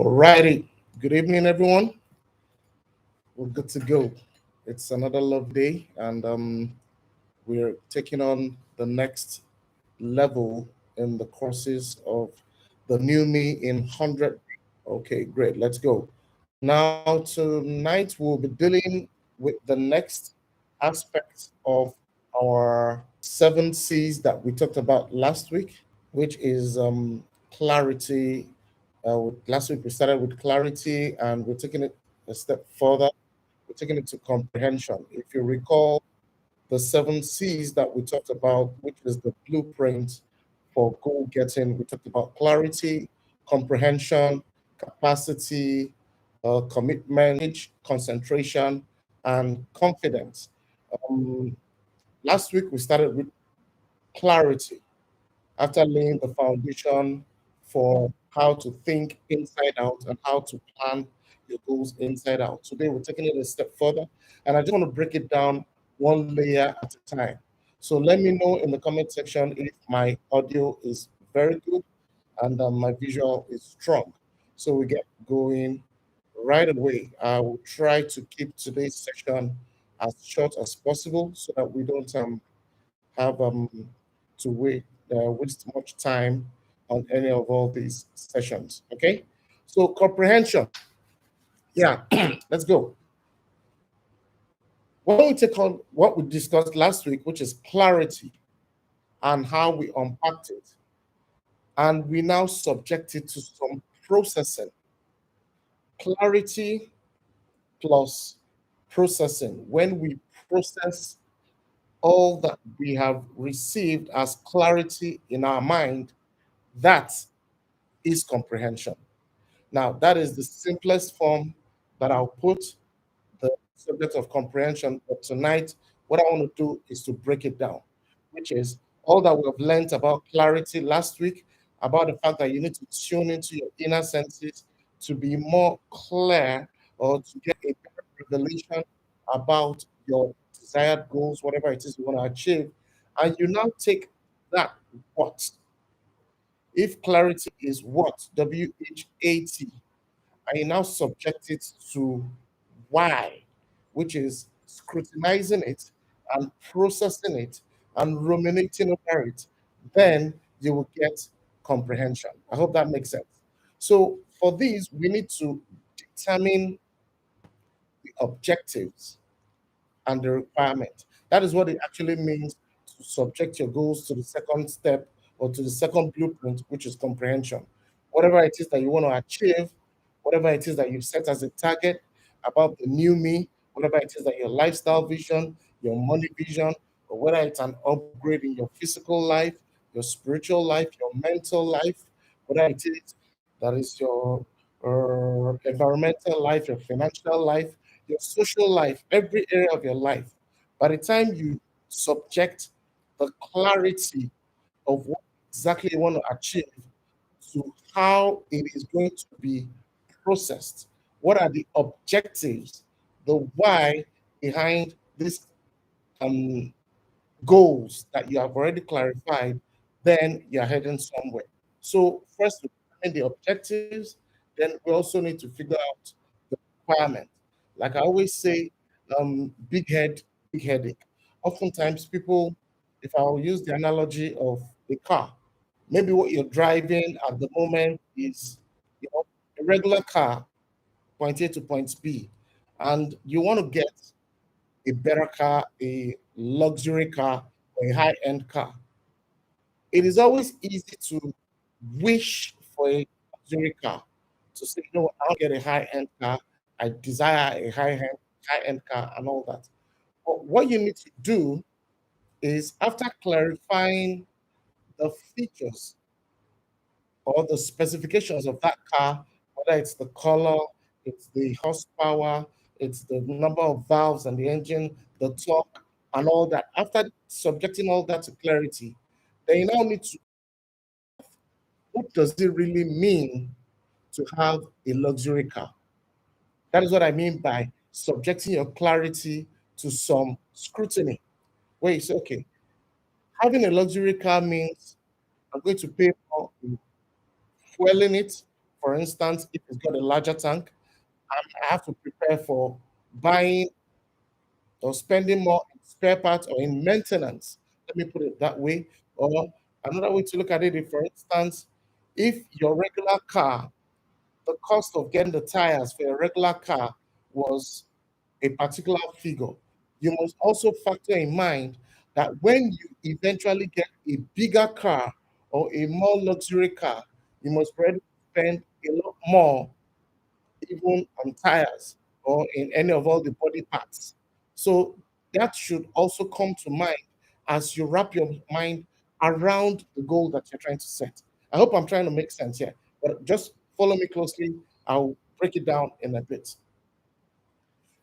Alrighty. Good evening, everyone. We're good to go. It's another love day, and we're taking on the next level in the courses of the new me in 100. Okay, great. Let's go. Now, tonight we'll be dealing with the next aspect of our 7 C's that we talked about last week, which is clarity. Last week we started with clarity, and we're taking it a step further. We're taking it to comprehension. If you recall the 7 C's that we talked about, which is the blueprint for goal getting, we talked about clarity, comprehension, capacity, commitment, concentration, and confidence. Um, Last week we started with clarity after laying the foundation for how to think inside out and how to plan your goals inside out. Today, we're taking it a step further, and I just want to break it down one layer at a time. So let me know in the comment section if my audio is very good and my visual is strong. So we get going right away. I will try to keep today's session as short as possible so that we don't have to waste much time on any of all these sessions. Okay, so comprehension. Yeah, let's go. When we take on what we discussed last week, which is clarity and how we unpacked it, and we now subject it to some processing. Clarity plus processing. When we process all that we have received as clarity in our mind, that is comprehension. Now, that is the simplest form that I'll put the subject of comprehension. But tonight, what I want to do is to break it down, which is all that we have learned about clarity last week, about the fact that you need to tune into your inner senses to be more clear or to get a better revelation about your desired goals, whatever it is you want to achieve. And you now take that what. If clarity is what, WHAT, and you now subject it to why, which is scrutinizing it and processing it and ruminating over it, then you will get comprehension. I hope that makes sense. So for these, we need to determine the objectives and the requirement. That is what it actually means to subject your goals to the second step or to the second blueprint, which is comprehension. Whatever it is that you want to achieve, whatever it is that you've set as a target about the new me, whatever it is that your lifestyle vision, your money vision, or whether it's an upgrade in your physical life, your spiritual life, your mental life, whether it is that is your environmental life, your financial life, your social life, every area of your life. By the time you subject the clarity of what exactly you want to achieve to how it is going to be processed, what are the objectives, the why behind these um, goals that you have already clarified, then you're heading somewhere. So first we define the objectives, then we also need to figure out the requirement. Like I always say, big head, big headache. Oftentimes people, if I'll use the analogy of a car, maybe what you're driving at the moment is, a regular car, point A to point B, and you want to get a better car, a luxury car, or a high-end car. It is always easy to wish for a luxury car, to say, I'll get a high-end car. I desire a high-end car and all that. But what you need to do is after clarifying the features or the specifications of that car, whether it's the color, it's the horsepower, it's the number of valves and the engine, the torque, and all that. After subjecting all that to clarity, then you now need to, what does it really mean to have a luxury car? That is what I mean by subjecting your clarity to some scrutiny. Where you say, okay, having a luxury car means I'm going to pay more in fueling it, For instance, if it's got a larger tank, I have to prepare for buying or spending more in spare parts or in maintenance. Let me put it that way. Or another way to look at it, if, for instance, if your regular car, the cost of getting the tires for your regular car was a particular figure, you must also factor in mind that when you eventually get a bigger car or a more luxury car, you must ready to spend a lot more even on tires or in any of all the body parts. So that should also come to mind as you wrap your mind around the goal that you're trying to set. I hope I'm trying to make sense here, but just follow me closely. I'll break it down in a bit.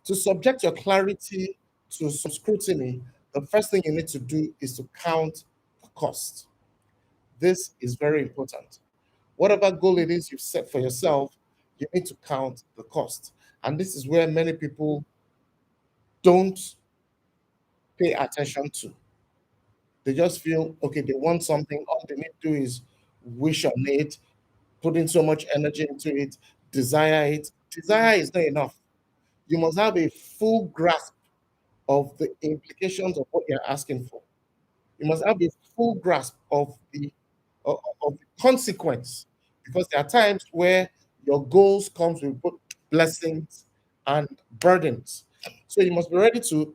To subject your clarity to some scrutiny, the first thing you need to do is to count the cost. This is very important. Whatever goal it is you've set for yourself, you need to count the cost. And this is where many people don't pay attention to. They just feel, okay, they want something, all they need to do is wish on it, put in so much energy into it, desire it. Desire is not enough. You must have a full grasp of the implications of what you're asking for. You must have a full grasp of the consequence, because there are times where your goals comes with both blessings and burdens. So you must be ready to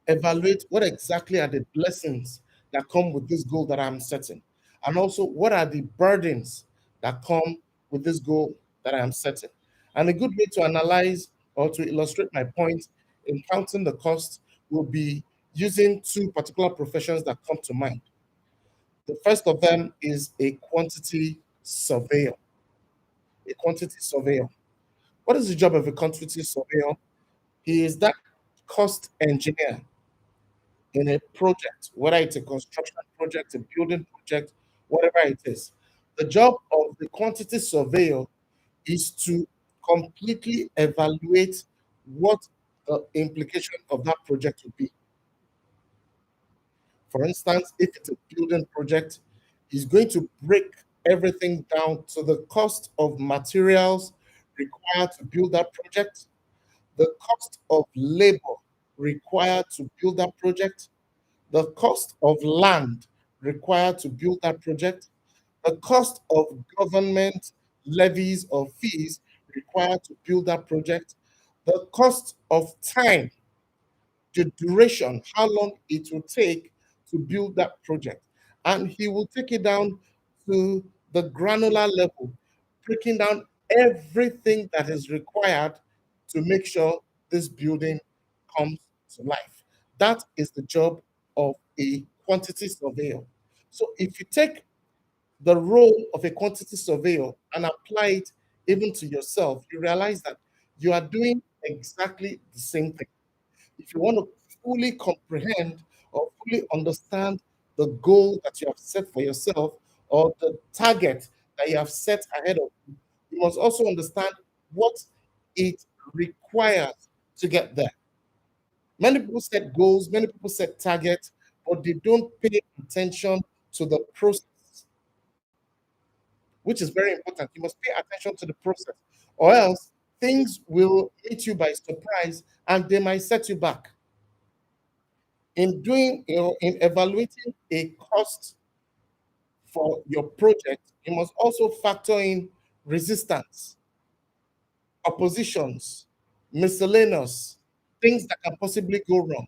evaluate what exactly are the blessings that come with this goal that I'm setting, and also what are the burdens that come with this goal that I am setting. And a good way to analyze or to illustrate my point in counting the cost will be using two particular professions that come to mind. The first of them is a quantity surveyor. A quantity surveyor. What is the job of a quantity surveyor? He is that cost engineer in a project, whether it's a construction project, a building project, whatever it is. The job of the quantity surveyor is to completely evaluate what the implication of that project will be. For instance, if it's a building project, he's going to break everything down to the cost of materials required to build that project, the cost of labor required to build that project, the cost of land required to build that project, the cost of government levies or fees required to build that project, the cost of time, the duration, how long it will take to build that project. And he will take it down to the granular level, breaking down everything that is required to make sure this building comes to life. That is the job of a quantity surveyor. So if you take the role of a quantity surveyor and apply it even to yourself, you realize that you are doing exactly the same thing. If you want to fully comprehend or fully understand the goal that you have set for yourself or the target that you have set ahead of you, you must also understand what it requires to get there. Many people set goals, many people set targets, but they don't pay attention to the process, which is very important. You must pay attention to the process, or else things will hit you by surprise and they might set you back. In doing, in evaluating a cost for your project, you must also factor in resistance, oppositions, miscellaneous, things that can possibly go wrong,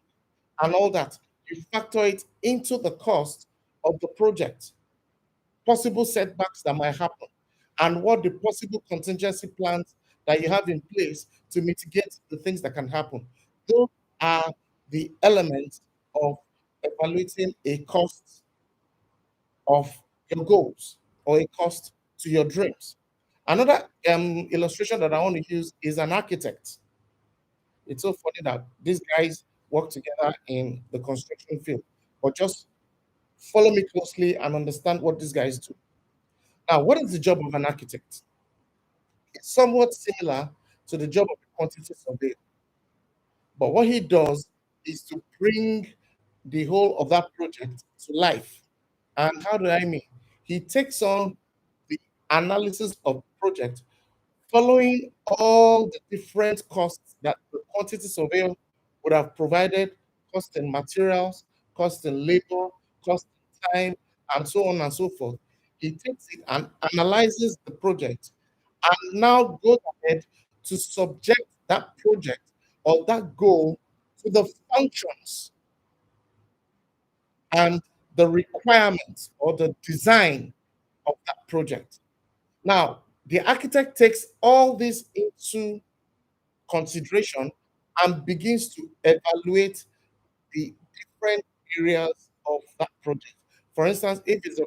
and all that. You factor it into the cost of the project, possible setbacks that might happen, and what the possible contingency plans that you have in place to mitigate the things that can happen. Those are the elements of evaluating a cost of your goals or a cost to your dreams. Another illustration that I want to use is an architect. It's so funny that these guys work together in the construction field, but just follow me closely and understand what these guys do. Now, what is the job of an architect? It's somewhat similar to the job of a quantity surveyor, but what he does is to bring the whole of that project to life. And how do I mean? He takes on the analysis of the project, following all the different costs that the quantity surveyor would have provided, cost in materials, cost in labor, cost in time, and so on and so forth. He takes it and analyzes the project and now goes ahead to subject that project or that goal to the functions and the requirements or the design of that project. Now, the architect takes all this into consideration and begins to evaluate the different areas of that project. For instance, if it's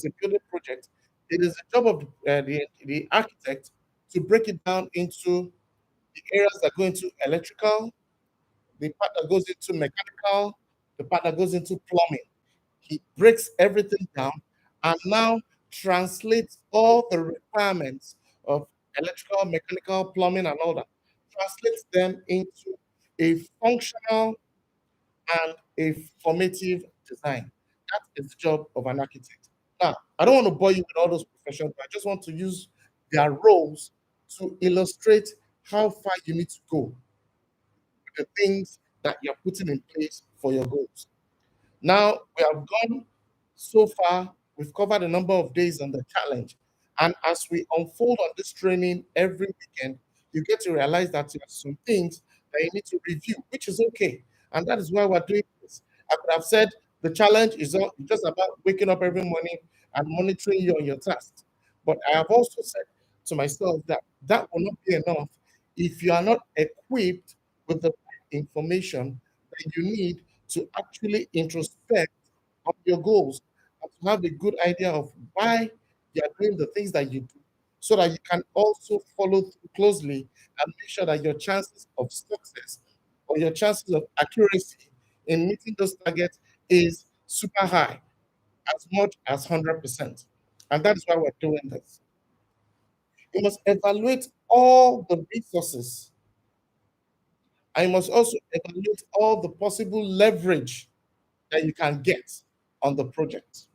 a building project, it is the job of the architect to break it down into the areas that go into electrical, the part that goes into mechanical, the part that goes into plumbing. He breaks everything down and now translates all the requirements of electrical, mechanical, plumbing, and all that, translates them into a functional and a formative design. That is the job of an architect. Now, I don't want to bore you with all those professions, but I just want to use their roles to illustrate how far you need to go with the things that you're putting in place for your goals. Now we have gone so far, we've covered a number of days on the challenge. And as we unfold on this training every weekend, you get to realize that there are some things that you need to review, which is okay. And that is why we're doing this. I could have said the challenge is just about waking up every morning and monitoring you on your tasks. But I have also said to myself that that will not be enough if you are not equipped with the information that you need to actually introspect on your goals and to have a good idea of why you are doing the things that you do so that you can also follow through closely and make sure that your chances of success or your chances of accuracy in meeting those targets is super high, as much as 100%. And that is why we're doing this. You must evaluate all the resources, and you must also evaluate all the possible leverage that you can get on the project.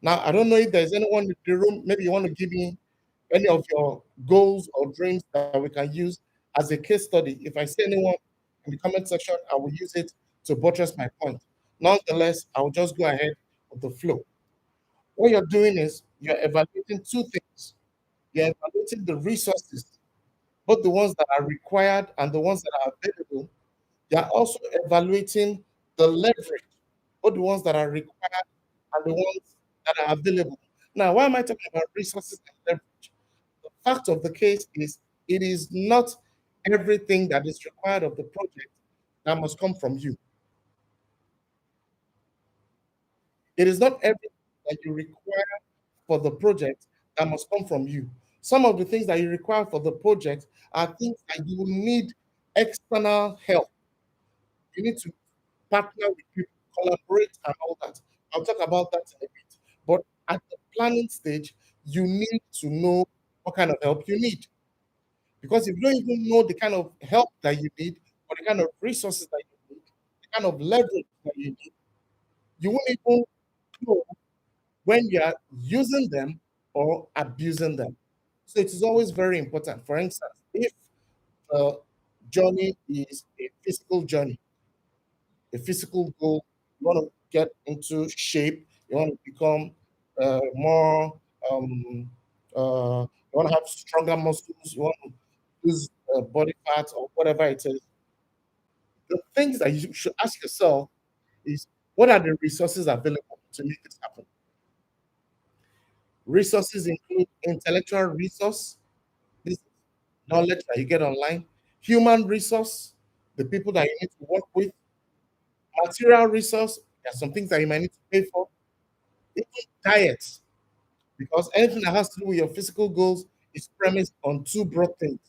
Now, I don't know if there's anyone in the room, maybe you want to give me any of your goals or dreams that we can use as a case study. If I see anyone in the comment section, I will use it to buttress my point. Nonetheless, I will just go ahead with the flow. What you're doing is you're evaluating two things. You're evaluating the resources, both the ones that are required and the ones that are available. You're also evaluating the leverage, both the ones that are required and the ones that are available. Now, why am I talking about resources and leverage? The fact of the case is it is not everything that is required of the project that must come from you. It is not everything that you require for the project that must come from you. Some of the things that you require for the project are things that you will need external help. You need to partner with people, collaborate, and all that. I'll talk about that in a bit. But at the planning stage, you need to know what kind of help you need. Because if you don't even know the kind of help that you need, or the kind of resources that you need, the kind of leverage that you need, you won't even know when you are using them or abusing them. So it is always very important. For instance, if the journey is a physical journey, a physical goal, you want to get into shape, you want to become more, um, you want to have stronger muscles, you want to lose body fat or whatever it is. The things that you should ask yourself is what are the resources available to make this happen? Resources include intellectual resource, this knowledge that you get online, human resource, the people that you need to work with, material resource, there are some things that you might need to pay for, even diet, because anything that has to do with your physical goals is premised on two broad things: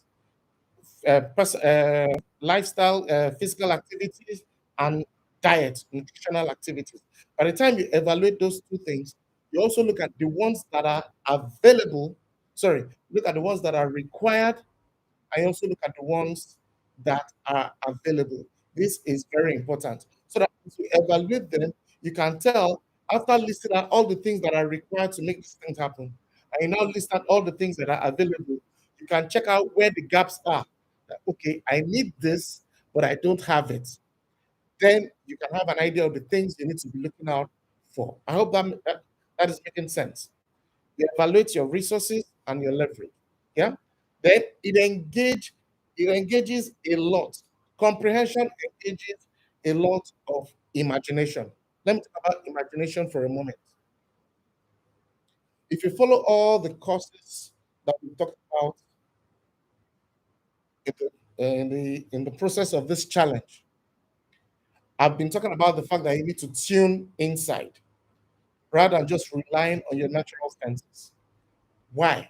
lifestyle, physical activities, and diet, nutritional activities. By the time you evaluate those two things, you also look at the ones that are available. Sorry, look at the ones that are required. I also look at the ones that are available. This is very important. So that as you evaluate them, you can tell after listing out all the things that are required to make these things happen, and you now list out all the things that are available, you can check out where the gaps are. That, okay, I need this, but I don't have it. Then you can have an idea of the things you need to be looking out for. I hope that is making sense. You evaluate your resources and your leverage. Yeah. Then it engages a lot. Comprehension engages a lot of imagination. Let me talk about imagination for a moment. If you follow all the courses that we talked about in the process of this challenge, I've been talking about the fact that you need to tune inside rather than just relying on your natural senses. Why?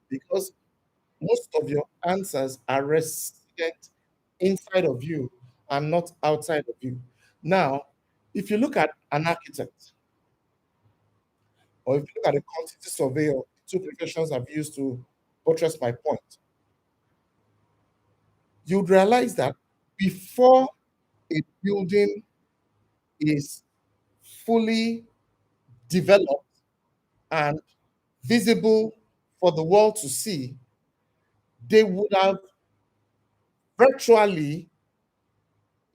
Because most of your answers are resident inside of you and not outside of you. Now, if you look at an architect or if you look at a quantity surveyor, two professions I've used to buttress my point, you'd realize that before a building is fully developed and visible for the world to see, they would have virtually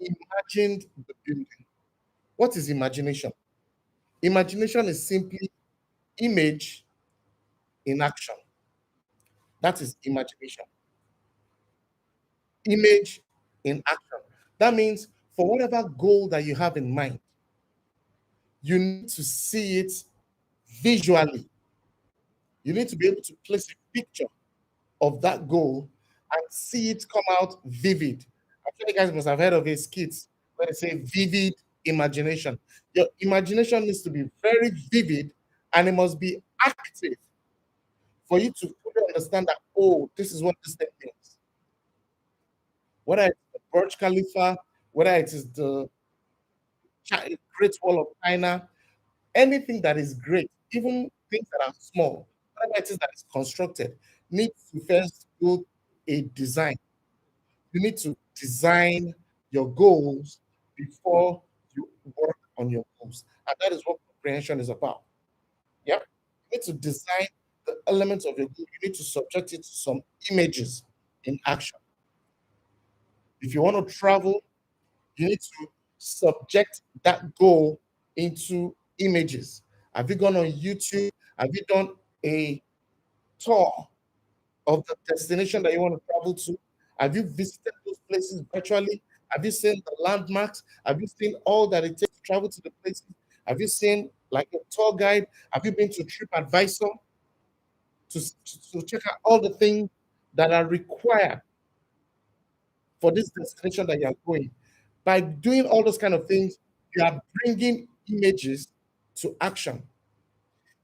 imagined the building. What is imagination? Imagination is simply image in action. That is imagination. Image in action. That means for whatever goal that you have in mind, you need to see it visually. You need to be able to place a picture of that goal and see it come out vivid. I'm sure you guys must have heard of a skit where they say vivid imagination. Your imagination needs to be very vivid and it must be active for you to fully understand that, oh, this is what this thing means. Whether it's the Burj Khalifa, whether it is the Great Wall of China, anything that is great, even things that are small, whatever it is that is constructed, needs to first build a design. You need to design your goals before you work on your goals. And that is what comprehension is about. Yeah. You need to design the elements of your goal. You need to subject it to some images in action. If you want to travel, you need to subject that goal into images. Have you gone on YouTube? Have you done a tour of the destination that you want to travel to? Have you visited those places virtually? Have you seen the landmarks? Have you seen all that it takes to travel to the places? Have you seen like a tour guide? Have you been to TripAdvisor to check out all the things that are required for this destination that you are going? By doing all those kind of things, you are bringing images to action.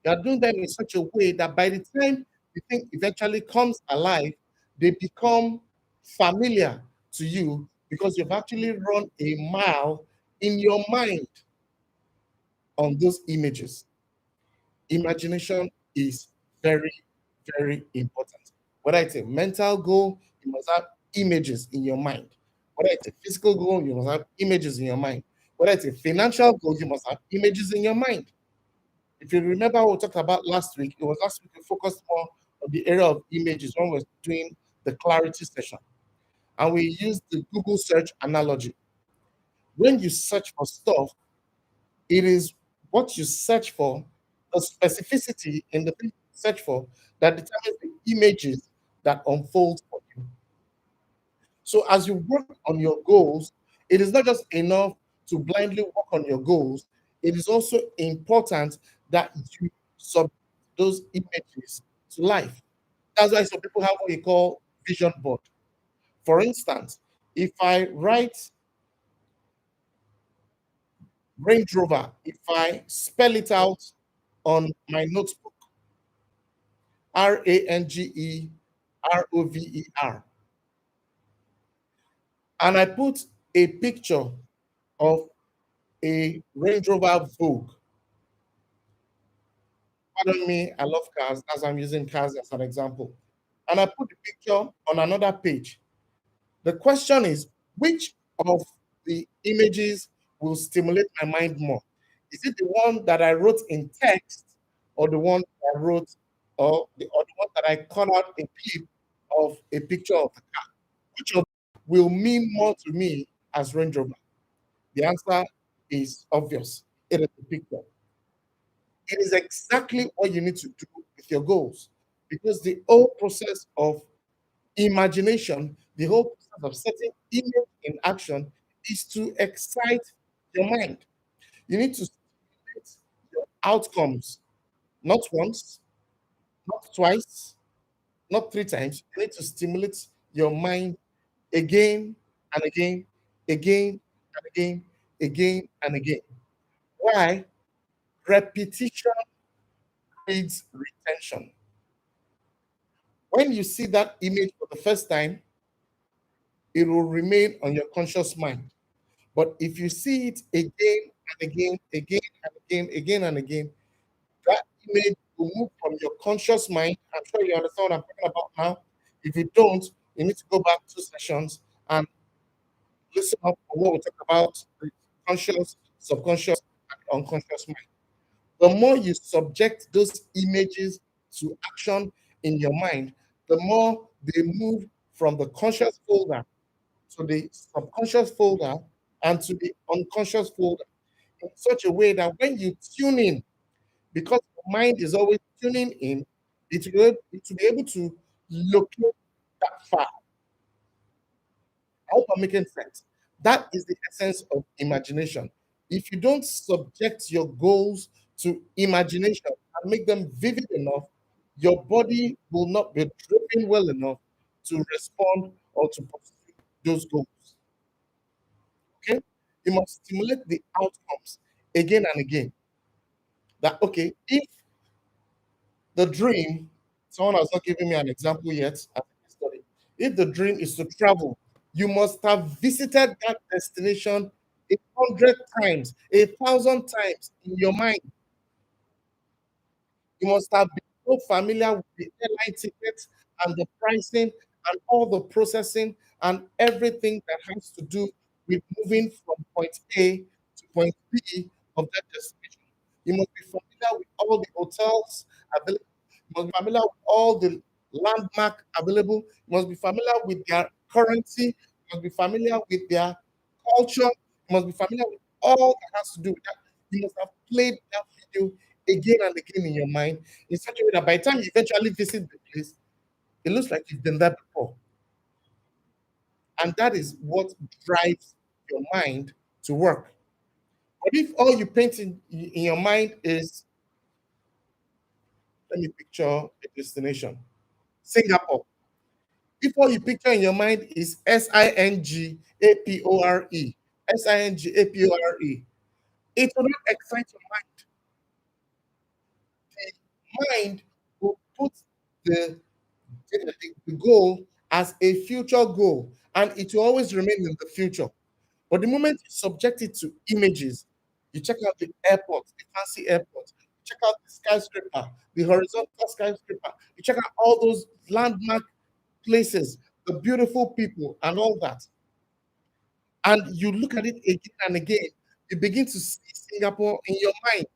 You are doing them in such a way that by the time the thing eventually comes alive, they become familiar to you because you've actually run a mile in your mind on those images. Imagination is very, very important. Whether it's a mental goal, you must have images in your mind. Whether it's a physical goal, you must have images in your mind. Whether it's a financial goal, you must have images in your mind. If you remember what we talked about last week, it was last week we focused more on the area of images when we were doing the clarity session. And we used the Google search analogy. When you search for stuff, it is what you search for, the specificity in the thing you search for, that determines the images that unfold for you. So as you work on your goals, it is not just enough to blindly work on your goals. It is also important that you sub those images to life. That's why some people have what we call vision board. For instance, if I write Range Rover, if I spell it out on my notebook, Rangerover, and I put a picture of a Range Rover Vogue. Pardon me, I love cars. As I'm using cars as an example. And I put the picture on another page. The question is, which of the images will stimulate my mind more? Is it the one that I wrote in text or the one that I wrote or the other one that I cut out a clip of a picture of the car? Which of will mean more to me as Range Rover? The answer is obvious. It is the picture. It is exactly what you need to do with your goals, because the whole process of imagination, the whole process of setting image in action is to excite your mind. You need to stimulate your outcomes, not once, not twice, not three times. You need to stimulate your mind again and again, again and again, again and again. Why? Repetition breeds retention. When you see that image for the first time, it will remain on your conscious mind. But if you see it again and again, again and again, again and again, that image will move from your conscious mind. I'm sure you understand what I'm talking about now. If you don't, you need to go back 2 sessions and listen up for what we talk about the conscious, subconscious, and unconscious mind. The more you subject those images to action in your mind, the more they move from the conscious folder to the subconscious folder and to the unconscious folder in such a way that when you tune in, because your mind is always tuning in, it will be able to locate that far. I hope I'm making sense. That is the essence of imagination. If you don't subject your goals to imagination and make them vivid enough, your body will not be driven well enough to respond or to pursue those goals. Okay? You must stimulate the outcomes again and again. That, okay, if the dream, someone has not given me an example yet, as a study. If the dream is to travel, you must have visited that destination 100 times, 1,000 times in your mind. You must have been so familiar with the airline tickets and the pricing and all the processing and everything that has to do with moving from point A to point B of that destination. You must be familiar with all the hotels available. You must be familiar with all the landmark available. You must be familiar with their currency. You must be familiar with their culture. You must be familiar with all that has to do with that. You must have played that video again and again in your mind in such a way that by the time you eventually visit the place, it looks like you've been there before. And that is what drives your mind to work. But if all you paint in your mind is, let me picture a destination, Singapore. If all you picture in your mind is Singapore, Singapore, it will not excite your mind. The mind will put the the goal as a future goal, and it will always remain in the future. But the moment you subject it to images, you check out the airport, the fancy airport, you check out the skyscraper, the horizontal skyscraper, you check out all those landmark places, the beautiful people, and all that. And you look at it again and again, you begin to see Singapore in your mind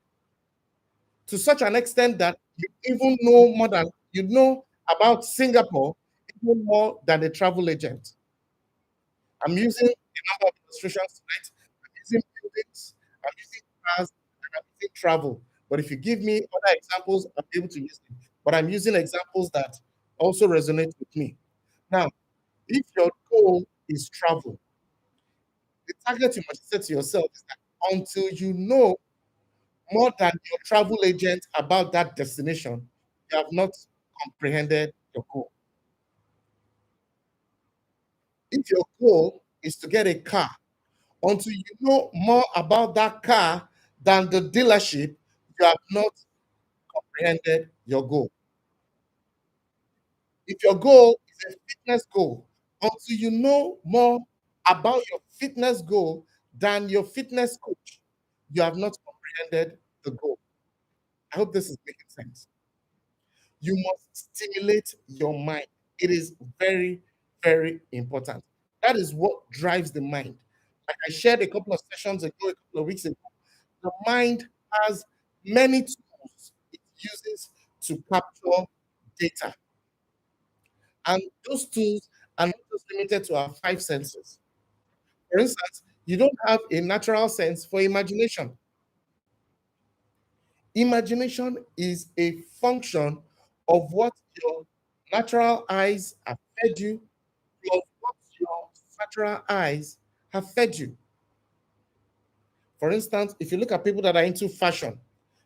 to such an extent that you even know more than you know about Singapore, even more than a travel agent. I'm using a number of illustrations tonight. I'm using buildings, I'm using cars, and I'm using travel. But if you give me other examples, I'll be able to use them. But I'm using examples that also resonate with me. Now, if your goal is travel, the target you must set to yourself is that until you know more than your travel agent about that destination, you have not comprehended your goal. If your goal is to get a car, until you know more about that car than the dealership, you have not comprehended your goal. If your goal is a fitness goal, until you know more about your fitness goal than your fitness coach, you have not comprehended the goal. I hope this is making sense. You must stimulate your mind. It is very, very important. That is what drives the mind. Like I shared a couple of sessions ago, a couple of weeks ago, the mind has many tools it uses to capture data. And those tools are not just limited to our five senses. For instance, you don't have a natural sense for imagination. Imagination is a function of what your natural eyes have fed you, plus what your natural eyes have fed you. For instance, if you look at people that are into fashion,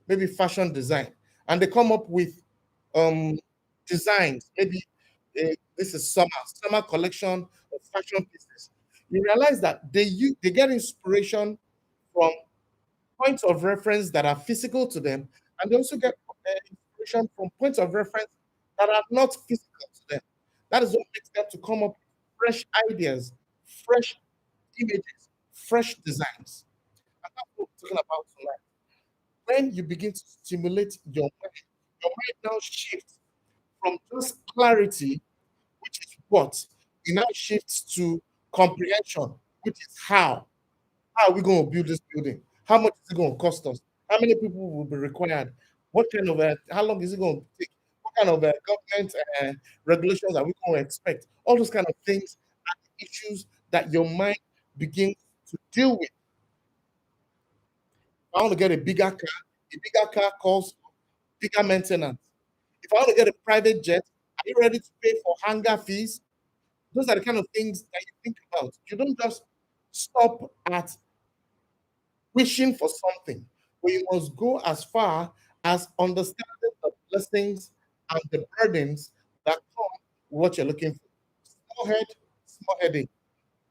maybe fashion design, and they come up with um, designs, maybe this is summer collection of fashion pieces. You realize that they get inspiration from points of reference that are physical to them, and they also get inspiration from points of reference that are not physical to them. That is what makes them to come up with fresh ideas, fresh images, fresh designs. And that's what we're talking about tonight. When you begin to stimulate your mind now shifts from just clarity, which is what, it now shifts to comprehension, which is how. How are we going to build this building? How much is it going to cost us? How many people will be required? What kind of, how long is it going to take? What kind of government regulations are we going to expect? All those kind of things are the issues that your mind begins to deal with. If I want to get a bigger car calls for bigger maintenance. If I want to get a private jet, are you ready to pay for hangar fees? Those are the kind of things that you think about. You don't just stop at wishing for something, but you must go as far as understanding the blessings and the burdens that come with what you're looking for. Small head, small headache.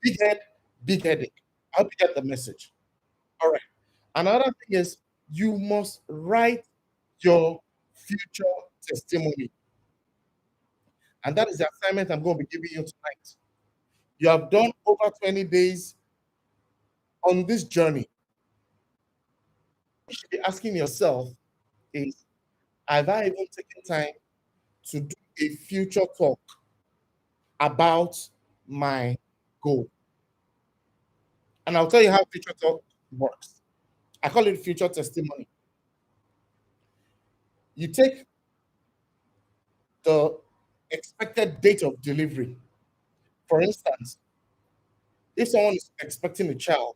Big head, big headache. I hope you get the message. All right. Another thing is you must write your future testimony. And that is the assignment I'm going to be giving you tonight. You have done over 20 days on this journey. You should be asking yourself is, have I even taken time to do a future talk about my goal? And I'll tell you how future talk works. I call it future testimony. You take the expected date of delivery. For instance, if someone is expecting a child,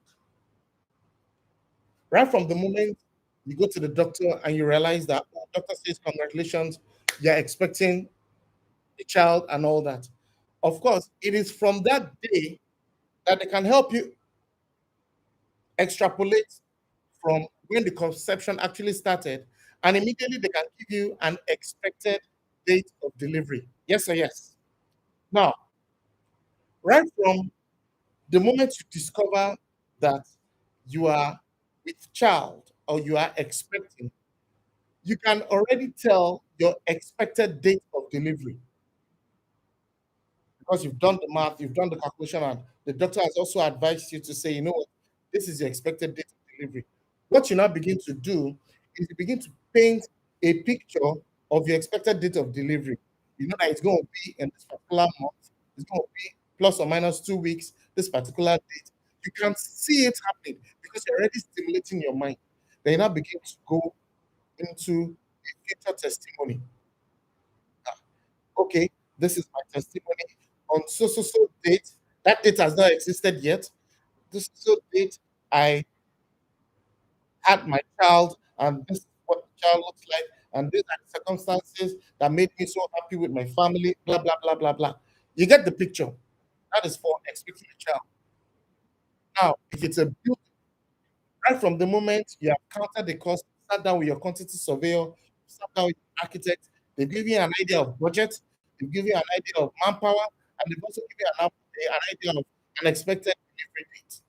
right from the moment you go to the doctor and you realize that oh, doctor says congratulations, you're expecting a child and all that. Of course, it is from that day that they can help you extrapolate from when the conception actually started, and immediately they can give you an expected date of delivery. Yes or yes? Now, right from the moment you discover that you are with child or you are expecting, you can already tell your expected date of delivery because you've done the math, you've done the calculation, and the doctor has also advised you to say, you know what, this is your expected date of delivery. What you now begin to do is you begin to paint a picture of your expected date of delivery. You know that it's going to be in this particular month, it's going to be plus or minus 2 weeks, this particular date. You can see it happening because you're already stimulating your mind. Then you now begin to go into a future testimony. Okay, this is my testimony on so date. That date has not existed yet. This so date I had my child, and this is what the child looks like, and these are the circumstances that made me so happy with my family. Blah blah blah blah blah. You get the picture. That is for expecting a child. Now, if it's a building, right from the moment you have counted the cost, sat down with your quantity surveyor, sat down with your architect, they give you an idea of budget, they give you an idea of manpower, and they also give you an idea of an expected delivery date.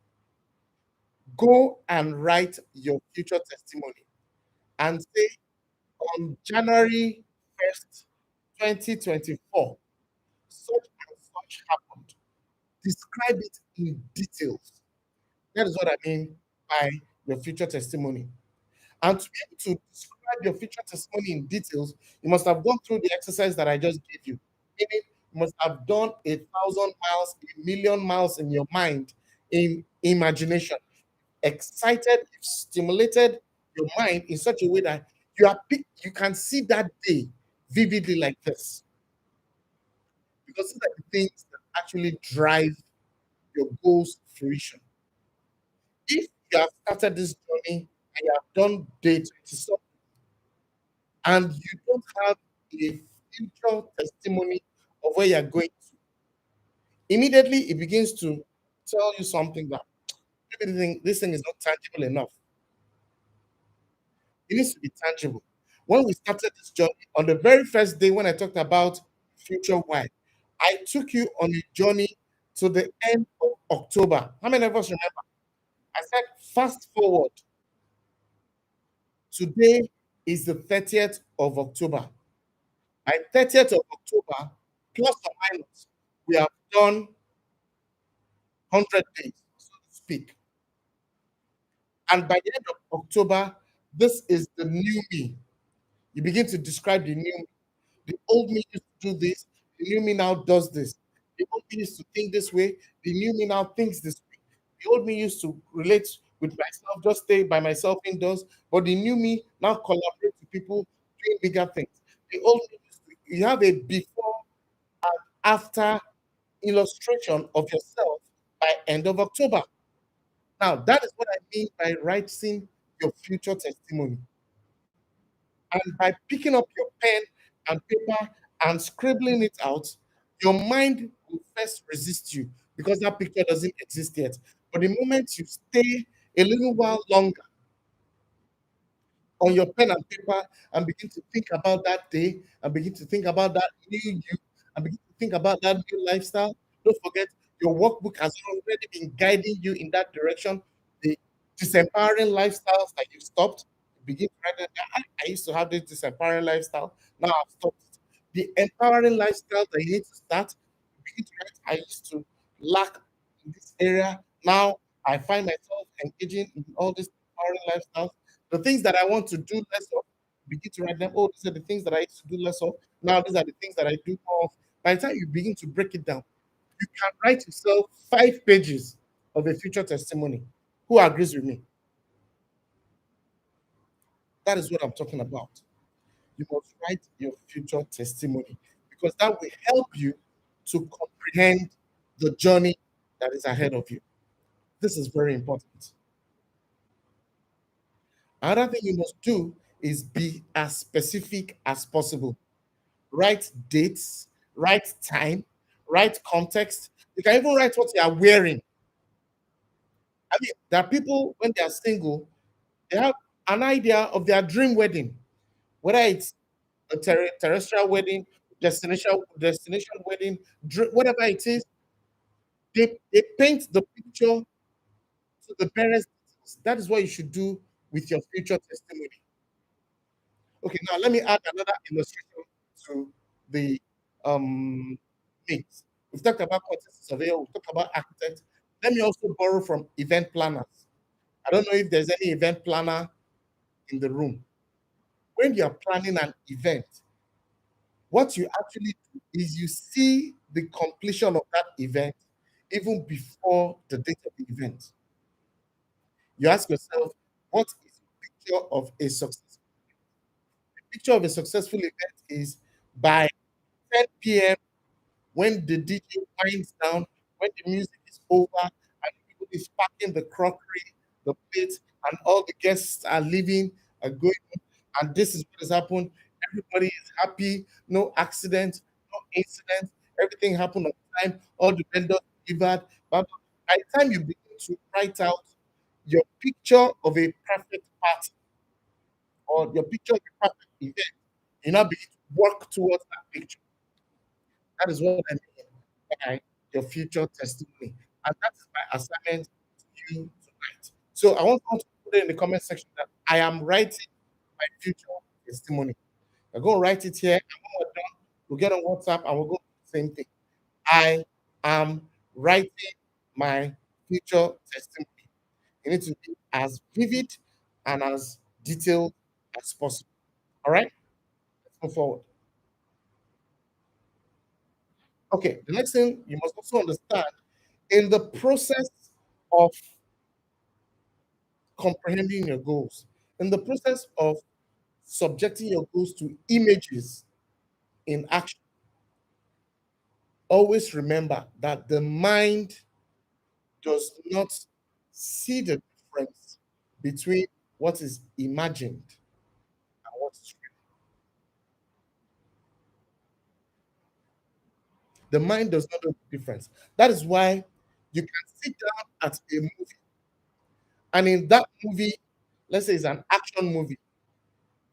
Go and write your future testimony and say on January 1st, 2024, such and such happened. Describe it in details. That is what I mean by your future testimony. And to be able to describe your future testimony in details, you must have gone through the exercise that I just gave you. Meaning, you must have done 1,000 miles, 1,000,000 miles in your mind in imagination. Excited, stimulated your mind in such a way that You can see that day vividly like this because these are the things that actually drive your goals to fruition. If you have started this journey and you have done day 20 something and you don't have a future testimony of where you're going to, immediately it begins to tell you something that maybe this thing is not tangible enough. It needs to be tangible. When we started this journey, on the very first day when I talked about future why, I took you on a journey to the end of October. How many of us remember? I said, fast forward. Today is the 30th of October. By 30th of October, plus or minus, we have done 100 days, so to speak. And by the end of October, this is the new me. You begin to describe the new me. The old me used to do this. The new me now does this. The old me used to think this way. The new me now thinks this way. The old me used to relate with myself, just stay by myself indoors. But the new me now collaborates with people doing bigger things. The old me used to, you have a before and after illustration of yourself by end of October. Now, that is what I mean by writing your future testimony. And by picking up your pen and paper and scribbling it out, your mind will first resist you because that picture doesn't exist yet. But the moment you stay a little while longer on your pen and paper and begin to think about that day and begin to think about that new you and begin to think about that new lifestyle, don't forget your workbook has already been guiding you in that direction. The disempowering lifestyles that you stopped, begin to write that down. I used to have this disempowering lifestyle. Now I've stopped it. The empowering lifestyle that you need to start, begin to write. I used to lack in this area. Now I find myself engaging in all these empowering lifestyles. The things that I want to do less of, begin to write them. Oh, these are the things that I used to do less of. Now these are the things that I do more of. By the time you begin to break it down, you can write yourself 5 pages of a future testimony. Who agrees with me? That is what I'm talking about. You must write your future testimony because that will help you to comprehend the journey that is ahead of you. This is very important. Another thing you must do is be as specific as possible. Write dates, write time, write context. You can even write what you are wearing. I mean, there are people when they are single, they have an idea of their dream wedding, whether it's a terrestrial wedding, destination wedding, whatever it is. They paint the picture to the barest details. That is what you should do with your future testimony. Okay, now let me add another illustration to the um mix. We've talked about quantity surveyor, we've talked about architect. Let me also borrow from event planners. I don't know if there's any event planner in the room. When you are planning an event, what you actually do is you see the completion of that event even before the date of the event. You ask yourself, what is a picture of a successful? Picture of a successful event is by 10 p.m. when the DJ winds down, when the music is over, and people is packing the crockery, the plates, and all the guests are leaving, are going, and this is what has happened. Everybody is happy, no accident, no incident, everything happened on time, all the vendors delivered. But by the time you begin to write out your picture of a perfect party or your picture of a perfect event, you now begin to work towards that picture. That is what I mean by your future testimony. And that is my assignment to you tonight. So I want you to put it in the comment section that I am writing my future testimony. I'm going to write it here. And when we're done, we'll get on WhatsApp and we'll go do the same thing. I am writing my future testimony. You need to be as vivid and as detailed as possible. All right? Let's move forward. Okay, the next thing you must also understand in the process of comprehending your goals, in the process of subjecting your goals to images in action. Always remember that the mind does not see the difference between what is imagined and what is real. The mind does not know the difference. That is why you can sit down at a movie, and in that movie, let's say it's an action movie,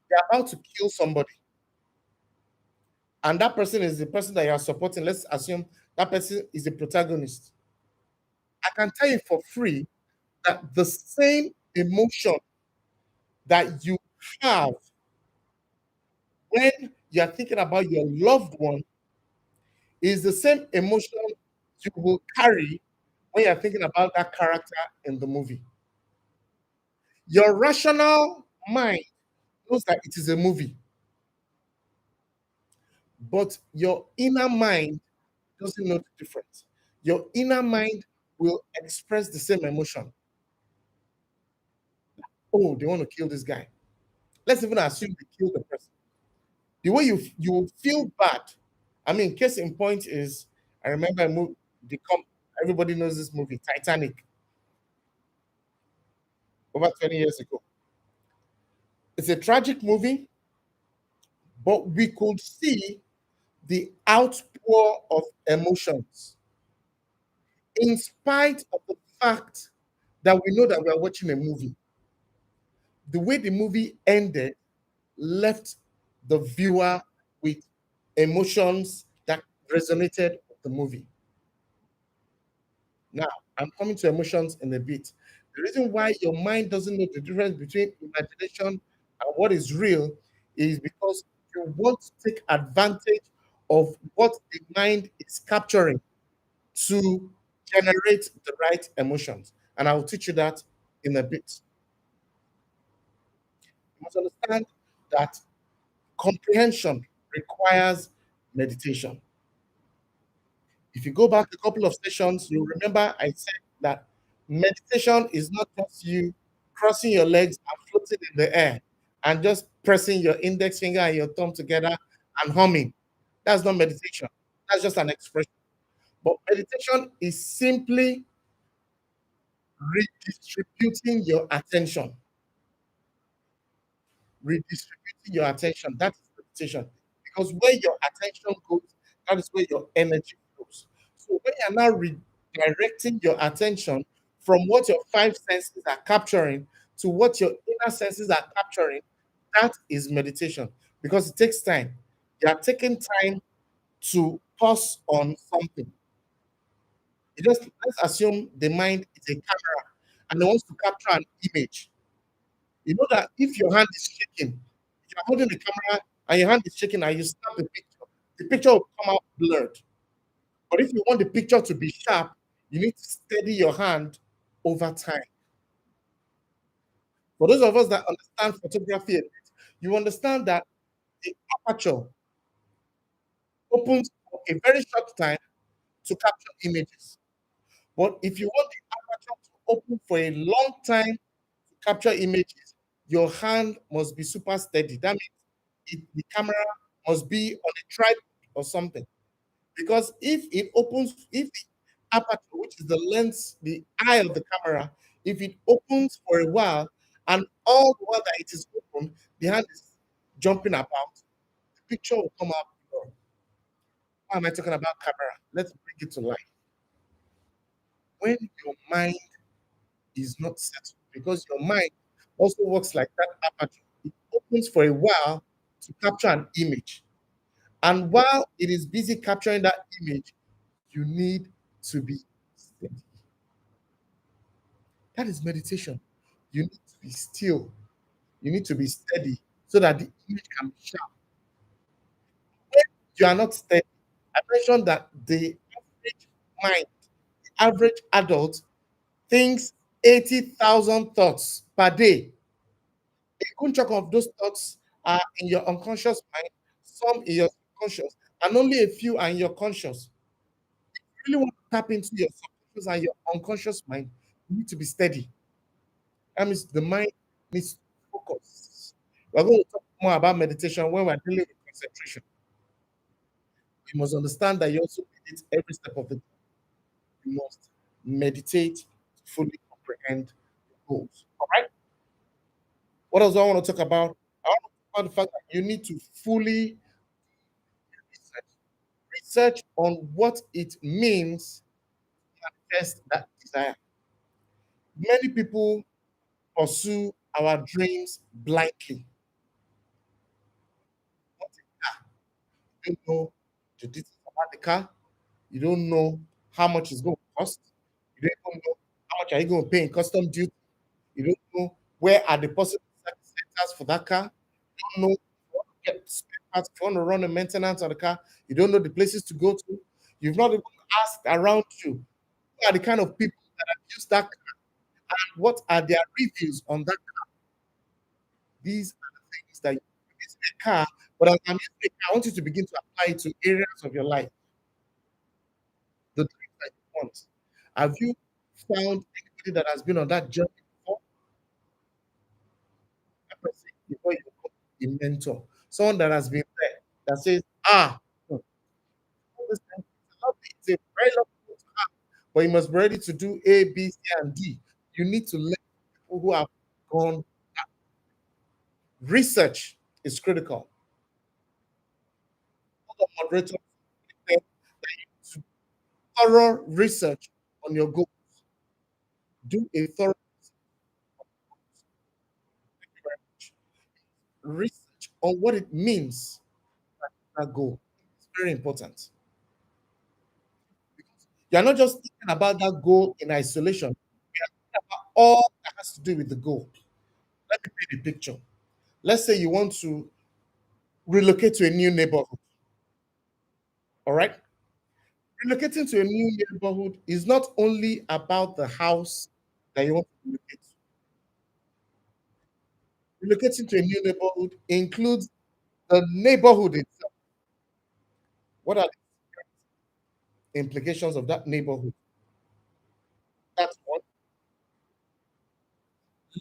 they're about to kill somebody, and that person is the person that you are supporting. Let's assume that person is the protagonist. I can tell you for free that the same emotion that you have when you're thinking about your loved one is the same emotion you will carry when you're thinking about that character in the movie. Your rational mind knows that it is a movie, but your inner mind doesn't know the difference. Your inner mind will express the same emotion. Oh, they want to kill this guy. Let's even assume they killed the person. The way you will feel bad. I mean, case in point is I remember a movie, everybody knows this movie, Titanic, over 20 years ago. It's a tragic movie, but we could see the outpour of emotions in spite of the fact that we know that we are watching a movie. The way the movie ended left the viewer with emotions that resonated with the movie. Now, I'm coming to emotions in a bit. The reason why your mind doesn't know the difference between imagination and what is real is because you want to take advantage of what the mind is capturing to generate the right emotions. And I will teach you that in a bit. You must understand that comprehension requires meditation. If you go back a couple of sessions, you'll remember I said that meditation is not just you crossing your legs and floating in the air and just pressing your index finger and your thumb together and humming. That's not meditation. That's just an expression. But meditation is simply redistributing your attention. Redistributing your attention. That is meditation. Because where your attention goes, that is where your energy goes. So when you are now redirecting your attention from what your five senses are capturing to what your inner senses are capturing, that is meditation. Because it takes time. You are taking time to pause on something. You just let's assume the mind is a camera and it wants to capture an image. You know that if your hand is shaking, if you're holding the camera and your hand is shaking and you snap the picture will come out blurred. But if you want the picture to be sharp, you need to steady your hand over time. For those of us that understand photography, a bit, you understand that the aperture opens for a very short time to capture images. But if you want the aperture to open for a long time to capture images, your hand must be super steady. That means the camera must be on a tripod or something. Because if it opens, if the aperture, which is the lens, the eye of the camera, if it opens for a while and all the while that it is open, the hand is jumping about, the picture will come out. Why am I talking about camera? Let's bring it to life. When your mind is not settled, because your mind also works like that aperture, it opens for a while to capture an image. And while it is busy capturing that image, you need to be steady. That is meditation. You need to be still. You need to be steady so that the image can be sharp. When you are not steady, I mentioned that the average mind, the average adult, thinks 80,000 thoughts per day. A good chunk of those thoughts are in your unconscious mind, some in your subconscious, and only a few are in your conscious. You really want to tap into your subconscious and your unconscious mind, you need to be steady. That means the mind needs to focus. We're going to talk more about meditation when we're dealing with concentration. You must understand that you also need it every step of the time. You must meditate to fully comprehend your goals. All right. What else do I want to talk about? I want to talk about the fact that you need to fully research, research on what it means to manifest that desire. Many people pursue our dreams blindly. You don't know the details about the car. You don't know how much it's going to cost. You don't even know how much are you going to pay in custom duty. You don't know where are the possible service centers for that car. You don't know if you want to get spare parts, if you want to run a maintenance on the car. You don't know the places to go to. You've not even asked around you who are the kind of people that have used that car and what are their reviews on that car. These are the things that you use a car, but as I'm using a car, I want you to begin to apply it to areas of your life, the things that you want. Have you found anybody that has been on that journey before? A person before you become a mentor, someone that has been there that says, all this thing is lovely, it's a very lovely thing to have, but you must be ready to do A, B, C, and D. You need to let people who have gone. Research is critical. All the moderators said that you need to thorough research on your goal. Do a thorough research on what it means that goal. It's very important. You're not just thinking about that goal in isolation. You're thinking about all that has to do with the goal. Let me paint a picture. Let's say you want to relocate to a new neighborhood. All right. Relocating to a new neighborhood is not only about the house that you want to relocate to. Relocating to a new neighborhood includes the neighborhood itself. What are the implications of that neighborhood? That's one.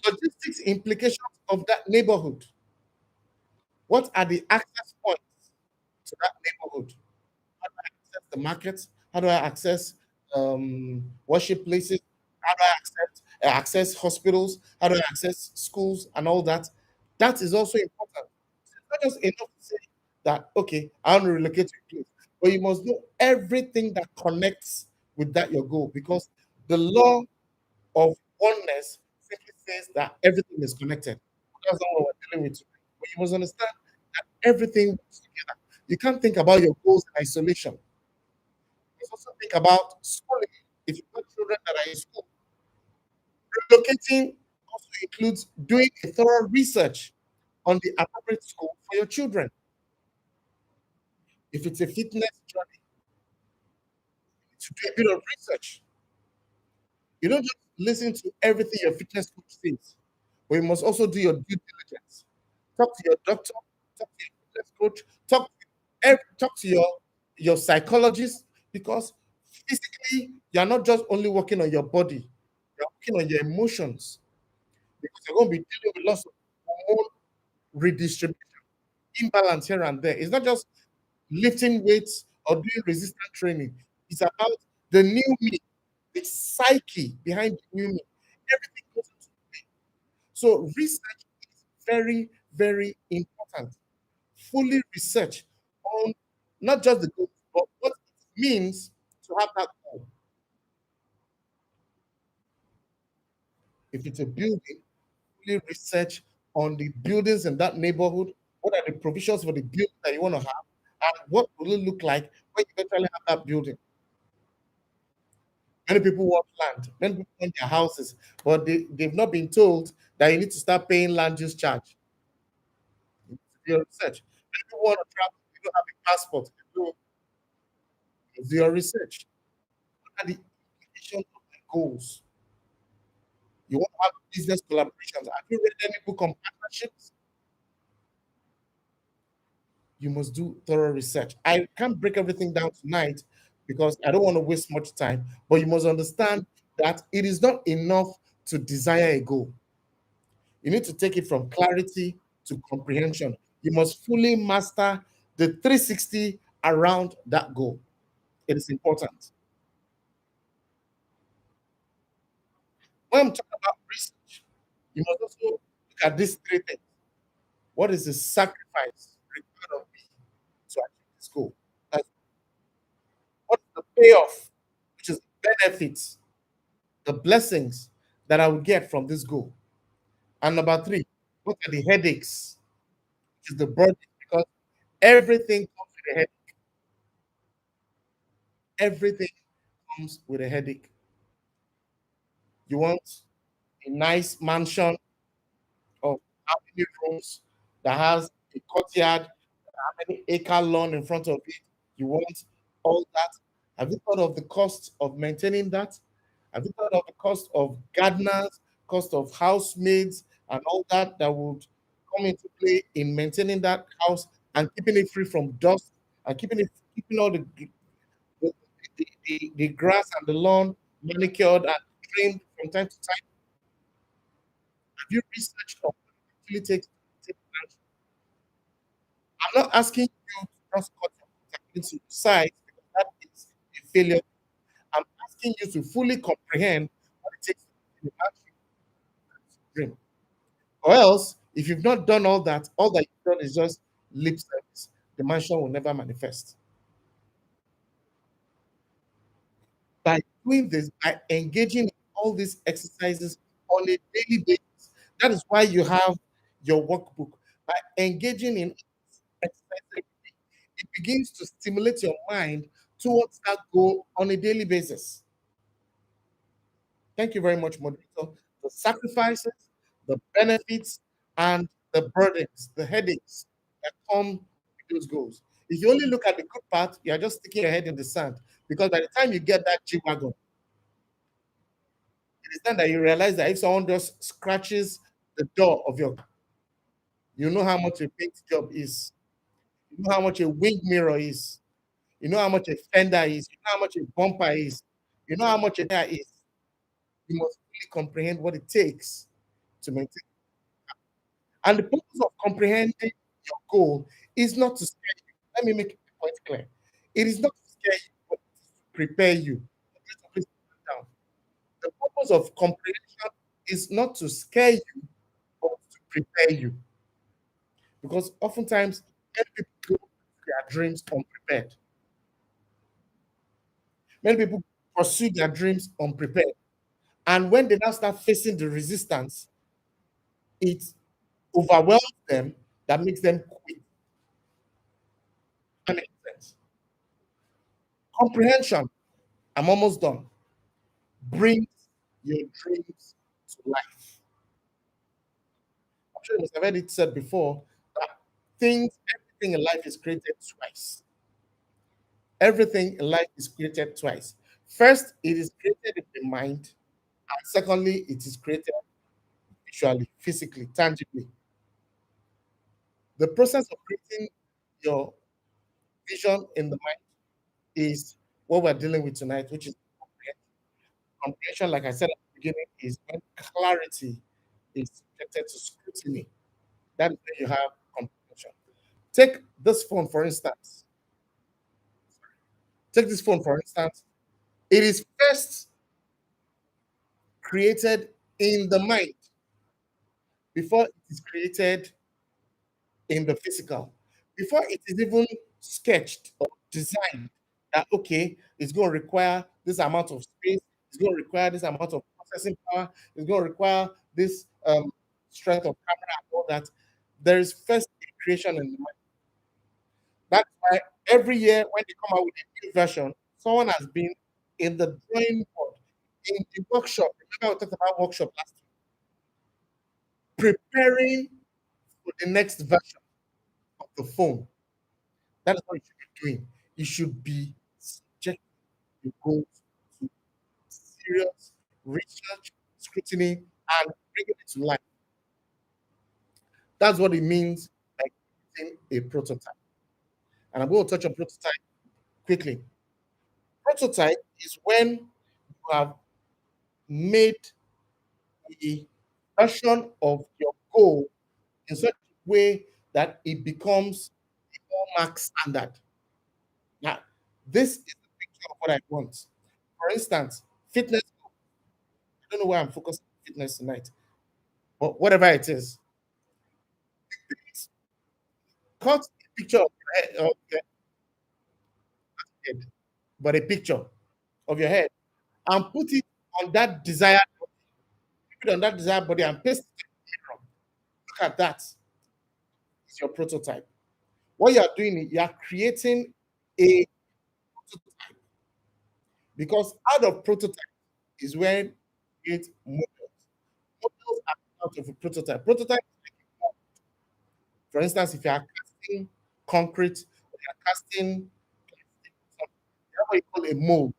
Logistics implications of that neighborhood. What are the access points to that neighborhood? How do I access the markets? How do I access worship places? How do I access hospitals? How do I access schools and all that? That is also important. It's not just enough to say that, okay, I want to relocate to a place, but you must know everything that connects with that your goal, because the law of oneness simply says that everything is connected. That's not what we're dealing with today. But you must understand that everything works together. You can't think about your goals in isolation. You must also think about schooling. If you've got children that are in school, relocating also includes doing a thorough research on the appropriate school for your children. If it's a fitness journey, to do a bit of research. You don't just listen to everything your fitness coach says, but you must also do your due diligence. Talk to your doctor, talk to your fitness coach, talk to your psychologist, because physically you're not just only working on your body, you're working on your emotions, because you're going to be dealing with lots of hormone redistribution, imbalance here and there. It's not just lifting weights or doing resistance training. It's about the new me, the psyche behind the new me. Everything goes into it. So research is very, very important. Fully research on not just the goals, but what it means to have that goal. If it's a building, fully research on the buildings in that neighborhood. What are the provisions for the building that you want to have? And what will it look like when you eventually have that building? Many people want land, many people want their houses, but they've not been told that you need to start paying land use charge. You need to do your research. Many people want to travel, they don't have a passport. Do your research. What are the implications of the goals? You want to have business collaborations. Have you read any book on partnerships? You must do thorough research. I can't break everything down tonight because I don't want to waste much time, but you must understand that it is not enough to desire a goal. You need to take it from clarity to comprehension. You must fully master the 360 around that goal. It is important. When I'm talking about research, you must also look at these three things. What is the sacrifice required of me to achieve this goal? That's what is the payoff, which is the benefits, the blessings that I will get from this goal. And number three, what are the headaches, which is the burden, because everything comes with a headache. Everything comes with a headache. You want a nice mansion of how many rooms that has a courtyard, how many acre lawn in front of it. You want all that. Have you thought of the cost of maintaining that? Have you thought of the cost of gardeners, cost of housemaids, and all that that would come into play in maintaining that house and keeping it free from dust and keeping all the grass and the lawn manicured and trimmed from time to time? Have you researched on what it actually takes to take action? I'm not asking you to just cut your according to your size because that is a failure. I'm asking you to fully comprehend what it takes to achieve your dream. Or else, if you've not done all that you've done is just lip service. The mansion will never manifest. By doing this, by engaging in all these exercises on a daily basis, that is why you have your workbook. By engaging in exercises, it begins to stimulate your mind towards that goal on a daily basis. Thank you very much, moderator. The sacrifices, the benefits, and the burdens, the headaches that come with those goals. If you only look at the good part, you are just sticking your head in the sand. Because by the time you get that G wagon, it is then that you realize that if someone just scratches the door of your, you know how much a paint job is, you know how much a wing mirror is, you know how much a fender is, you know how much a bumper is, you know how much a tire is. You must really comprehend what it takes to maintain. And the purpose of comprehending your goal is not to scare you. Let me make the point clear. It is not to scare you, but it is to prepare you. Please down. The purpose of comprehension is not to scare you, but to prepare you. Because oftentimes, many people go to their dreams unprepared. Many people pursue their dreams unprepared. And when they now start facing the resistance, it overwhelms them that makes them quit. That makes sense. Comprehension, I'm almost done, brings your dreams to life. I'm sure you must have heard it said before that everything in life is created twice. Everything in life is created twice. First, it is created in the mind, and secondly, it is created visually, physically, tangibly. The process of creating your vision in the mind is what we're dealing with tonight, which is comprehension. Comprehension, like I said at the beginning, is when clarity is subjected to scrutiny. That is when you have comprehension. Take this phone, for instance. Take this phone, for instance. It is first created in the mind before it is created in the physical. Before it is even sketched or designed that, okay, it's going to require this amount of space, it's going to require this amount of processing power, it's going to require this strength of camera and all that. There is first a creation in the mind. That's why every year when they come out with a new version, someone has been in the drawing board, in the workshop. Remember, we talked about workshop last week, preparing for the next version of the phone. That is what you should be doing. You should be subjecting your goals to serious research, scrutiny, and bringing it to life. That's what it means by creating a prototype. And I'm going to touch on prototype quickly. Prototype is when you have made a version of your goal in such a way that it becomes hallmark standard. Now, this is the picture of what I want. For instance, fitness. I don't know why I'm focusing on fitness tonight, but whatever it is, please cut a picture of your head, but a picture of your head, and put it on that desired, put it on that desired body and paste it in the mirror. Look at that. It's your prototype. What you are doing is you are creating a prototype, because out of prototype is when you create models. Models are out of a prototype. Prototype, for instance, if you are casting concrete, or you are casting something, you have what you call a mold,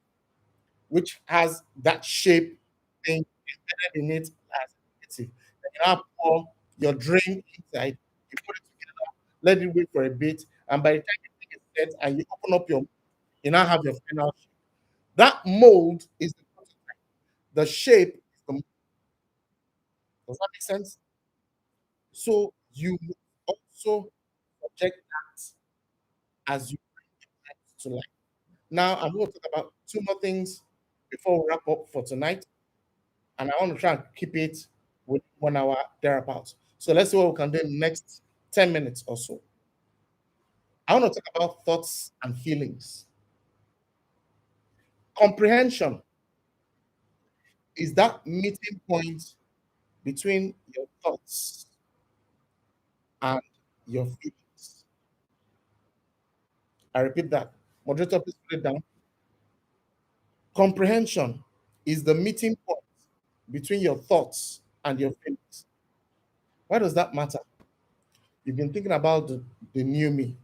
which has that shape thing embedded in it as negative. Then you now pour your drain inside, you put it together, let it wait for a bit, and by the time you think it's set and you open up your, you now have your final shape. That mold is the prototype. The shape is the mold. Does that make sense? So you also project that as you bring it to life. Now I'm going to talk about two more things before we wrap up for tonight, and I want to try and keep it with 1 hour thereabouts. So let's see what we can do in the next 10 minutes or so. I want to talk about thoughts and feelings. Comprehension is that meeting point between your thoughts and your feelings. I repeat that. Moderator, please put it down. Comprehension is the meeting point between your thoughts and your feelings. Why does that matter? You've been thinking about the new me,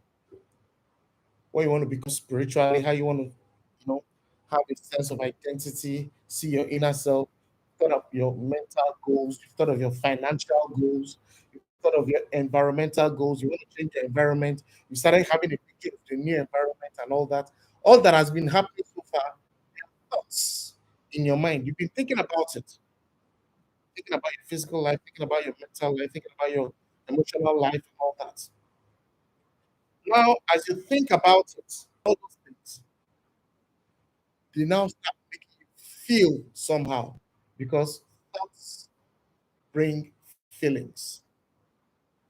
what you want to become spiritually, how you want to, have a sense of identity, see your inner self. You've thought of your mental goals, you've thought of your financial goals, you've thought of your environmental goals. You want to change your environment. You started having a picture of the new environment and all that. All that has been happening so far, thoughts in your mind. You've been thinking about it, thinking about your physical life, thinking about your mental life, thinking about your emotional life, and all that. Now, as you think about it, all those things, they now start making you feel somehow, because thoughts bring feelings.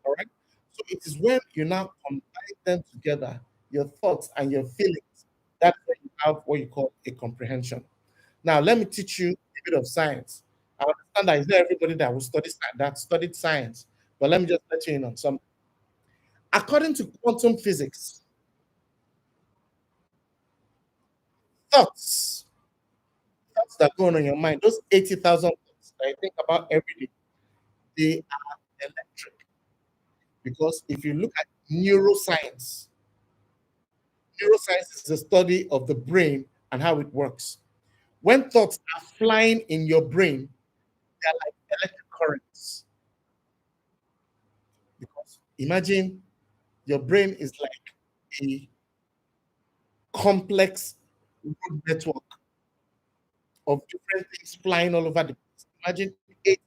All right. So it is when you now combine them together, your thoughts and your feelings, that's when you have what you call a comprehension. Now, let me teach you a bit of science. I understand that it's not everybody that will study that studied science, but let me just let you in on some. According to quantum physics, thoughts, thoughts that go on in your mind, those 80,000 thoughts that you think about every day, they are electric. Because if you look at neuroscience, neuroscience is the study of the brain and how it works. When thoughts are flying in your brain, they're like electric currents. Because imagine your brain is like a complex road network of different things flying all over the place. Imagine 80,000,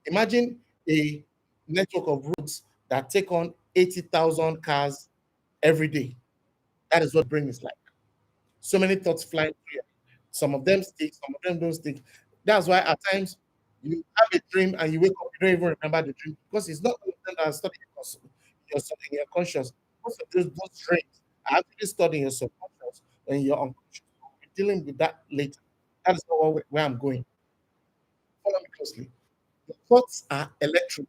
imagine a network of roads that take on 80,000 cars every day. That is what brain is like. So many thoughts flying through your head. Some of them stick, some of them don't stick. That's why at times you have a dream and you wake up, you don't even remember the dream, because it's not all of them that are studying in your conscious. Most of those dreams are actually studying your subconscious and your unconscious. We're dealing with that later. That is not where I'm going. Follow me closely. The thoughts are electric.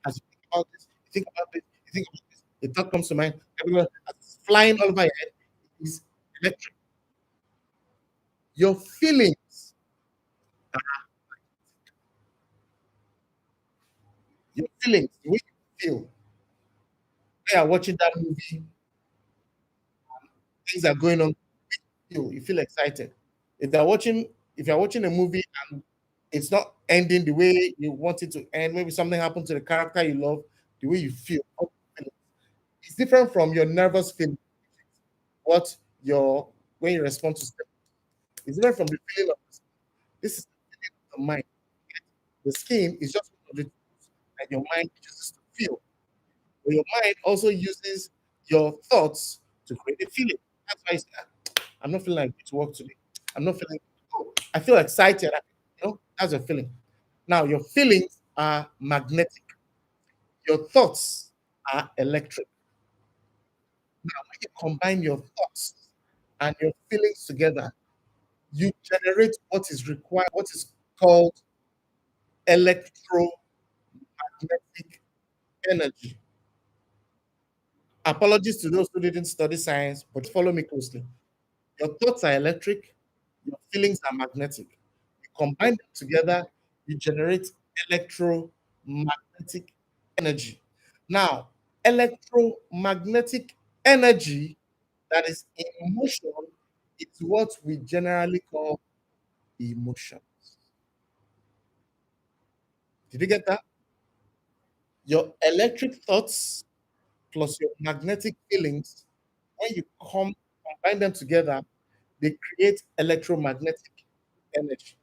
As you think about this, you think about this, you think about this, the thought comes to mind, everywhere, as it's flying all over your head, it is electric. Your feelings, your feelings, the way you feel, when you are watching that movie, things are going on, you feel excited. If they're watching, if you're watching a movie and it's not ending the way you want it to end, maybe something happened to the character you love, the way you feel, it's different from your nervous feeling. What your when you respond to stuff, it's different from the feeling of this is the feeling of the mind. The skin is just one of the tools that your mind chooses to feel. But your mind also uses your thoughts to create a feeling. That's why I'm not feeling like it's work today. I'm not feeling, oh, I feel excited. That's your feeling. Now, your feelings are magnetic, your thoughts are electric. Now, when you combine your thoughts and your feelings together, you generate what is required, what is called electromagnetic energy. Apologies to those who didn't study science, but follow me closely. Your thoughts are electric, your feelings are magnetic. You combine them together, you generate electromagnetic energy. Now, electromagnetic energy that is in motion is what we generally call emotion. Did you get that? Your electric thoughts plus your magnetic feelings, when you combine them together, they create electromagnetic energy.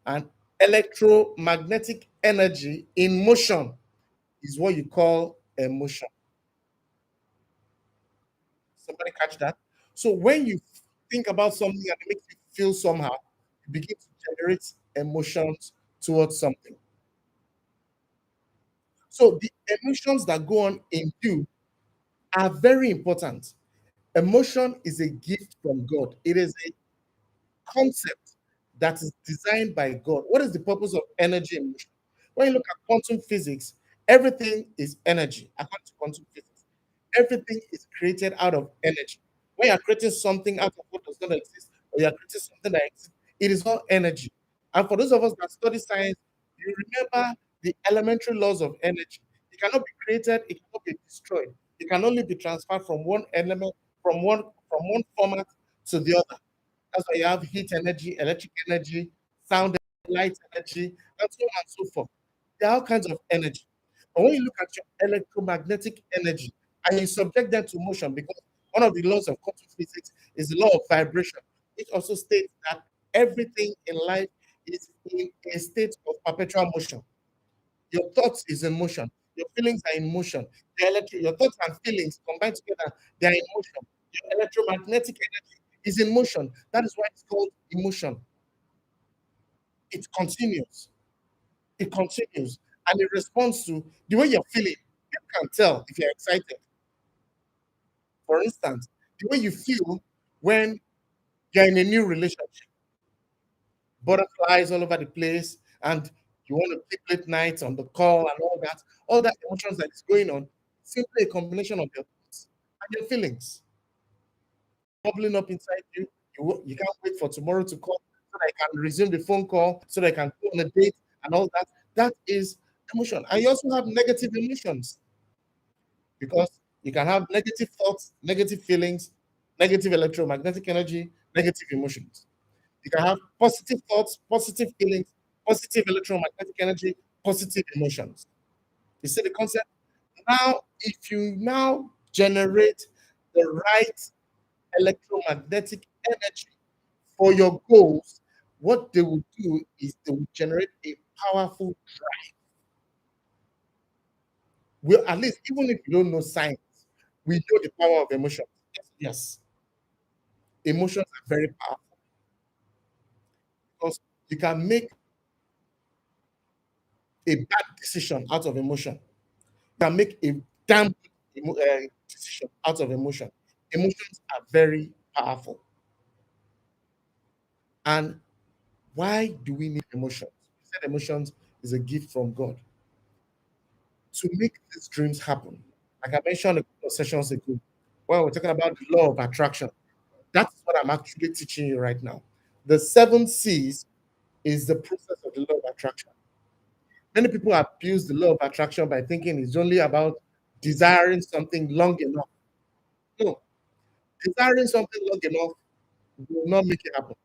And electromagnetic energy in motion is what you call emotion. Somebody catch that? So when you think about something and it makes you feel somehow, you begin to generate emotions towards something. So the emotions that go on in you are very important. Emotion is a gift from God. It is a concept that is designed by God. What is the purpose of energy and motion? When you look at quantum physics, everything is energy. According to quantum physics, everything is created out of energy. When you're creating something out of what does not exist, or you're creating something that exists, it is all energy. And for those of us that study science, you remember the elementary laws of energy. It cannot be created, it cannot be destroyed. It can only be transferred from one element, from one format to the other. That's why you have heat energy, electric energy, sound, light energy, and so on and so forth. There are all kinds of energy. But when you look at your electromagnetic energy and you subject them to motion, because one of the laws of quantum physics is the law of vibration, which also states that everything in life is in a state of perpetual motion. Your thoughts is in motion. Your feelings are in motion. Your thoughts and feelings combined together, they are in motion. Your electromagnetic energy is in motion. That is why it's called emotion. It continues. It continues. And it responds to the way you're feeling. You can tell if you're excited. For instance, the way you feel when you're in a new relationship, butterflies all over the place, and you want to keep late nights on the call and all that emotions that is going on, simply a combination of your thoughts and your feelings bubbling up inside you. You can't wait for tomorrow to come so that I can resume the phone call, so that I can go on a date and all that. That is emotion. And you also have negative emotions because you can have negative thoughts, negative feelings, negative electromagnetic energy, negative emotions. You can have positive thoughts, positive feelings, positive electromagnetic energy, positive emotions. You see the concept? Now, if you now generate the right electromagnetic energy for your goals, what they will do is they will generate a powerful drive. Well, at least even if you don't know science, we know the power of emotions. Yes, yes. Emotions are very powerful because you can make a bad decision out of emotion. You can make a damn good decision out of emotion. Emotions are very powerful. And why do we need emotions? We said emotions is a gift from God to make these dreams happen. Like I mentioned a couple of sessions ago, when we're talking about the law of attraction. That's what I'm actually teaching you right now. The 7 C's is the process of the law of attraction. Many people abuse the law of attraction by thinking it's only about desiring something long enough. No, desiring something long enough will not make it happen.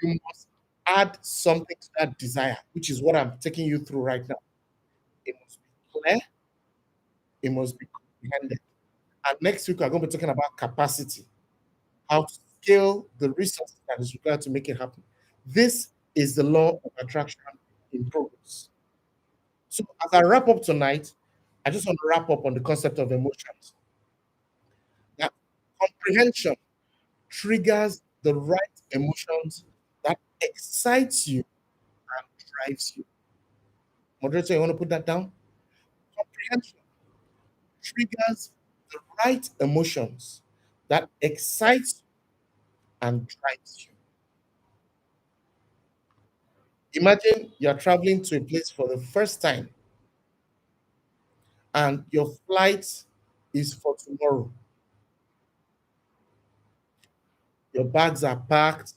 You must add something to that desire, which is what I'm taking you through right now. It must be clear, it must be comprehended. And next week, we're going to be talking about capacity, how to scale the resources that is required to make it happen. This is the law of attraction in progress. So, as I wrap up tonight, I just want to wrap up on the concept of emotions. That comprehension triggers the right emotions that excites you and drives you. Moderator, you want to put that down? Comprehension triggers the right emotions that excites and drives you. Imagine you're traveling to a place for the first time and your flight is for tomorrow. Your bags are packed,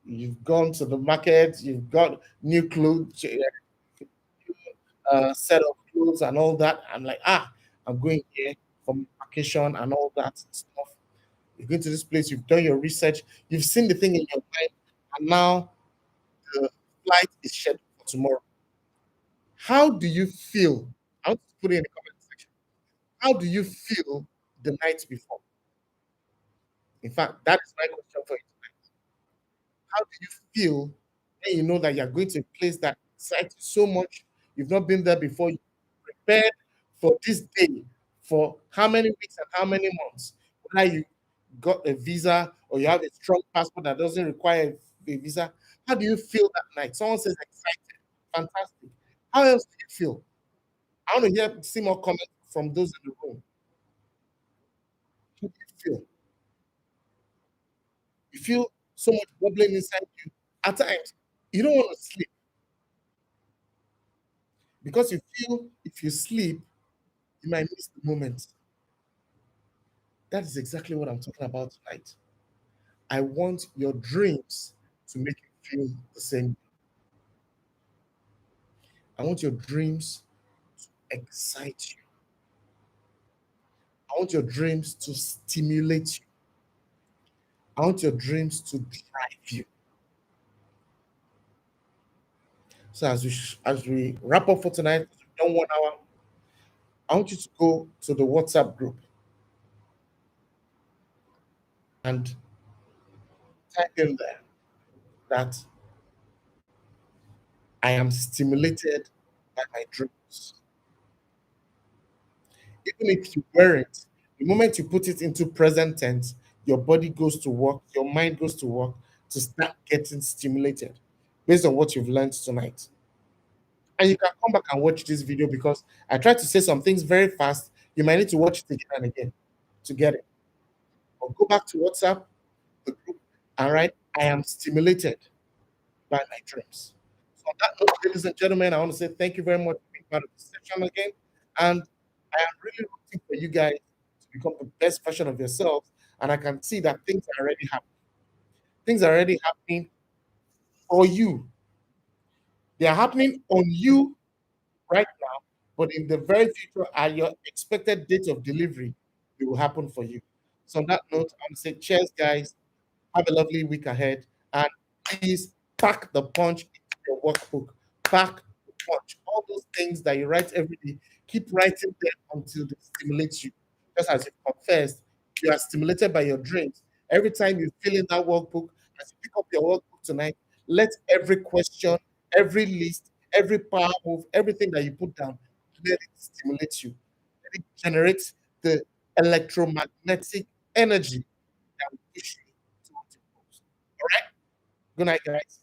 you've gone to the market, you've got new clothes, set of clothes and all that. I'm like, I'm going here for my vacation and all that stuff. You're going to this place, you've done your research, you've seen the thing in your mind, and now the flight is scheduled for tomorrow. How do you feel? I want to put it in the comment section. How do you feel the night before? In fact, that is my question for you. How do you feel when you know that you're going to a place that excites you so much? You've not been there before. You prepared for this day for how many weeks and how many months? Whether you got a visa or you have a strong passport that doesn't require a visa. How do you feel that night? Someone says excited, fantastic. How else do you feel? I want to hear see more comments from those in the room. How do you feel? You feel so much bubbling inside you. At times, you don't want to sleep because you feel if you sleep, you might miss the moment. That is exactly what I'm talking about tonight. I want your dreams to make you feel the same. I want your dreams to excite you. I want your dreams to stimulate you. I want your dreams to drive you. So as we wrap up for tonight, we've done 1 hour. I want you to go to the WhatsApp group and type in there that I am stimulated by my dreams. Even if you weren't, the moment you put it into present tense, your body goes to work, your mind goes to work to start getting stimulated based on what you've learned tonight. And you can come back and watch this video because I tried to say some things very fast. You might need to watch it again and again to get it. Or go back to WhatsApp, the group, and write, I am stimulated by my dreams. So on that note, ladies and gentlemen, I want to say thank you very much for being part of this session again. And I am really rooting for you guys to become the best version of yourselves. And I can see that things are already happening. Things are already happening for you. They are happening on you right now, but in the very future, at your expected date of delivery, it will happen for you. So on that note, I'm going to say cheers, guys. Have a lovely week ahead. And please pack the punch into your workbook. Pack the punch. All those things that you write every day, keep writing them until they stimulate you. Just as you confessed, you are stimulated by your dreams. Every time you fill in that workbook, as you pick up your workbook tonight, let every question, every list, every power move, everything that you put down, let it stimulate you. Let it generate the electromagnetic energy that will push you towards your goals. All right. Good night, guys.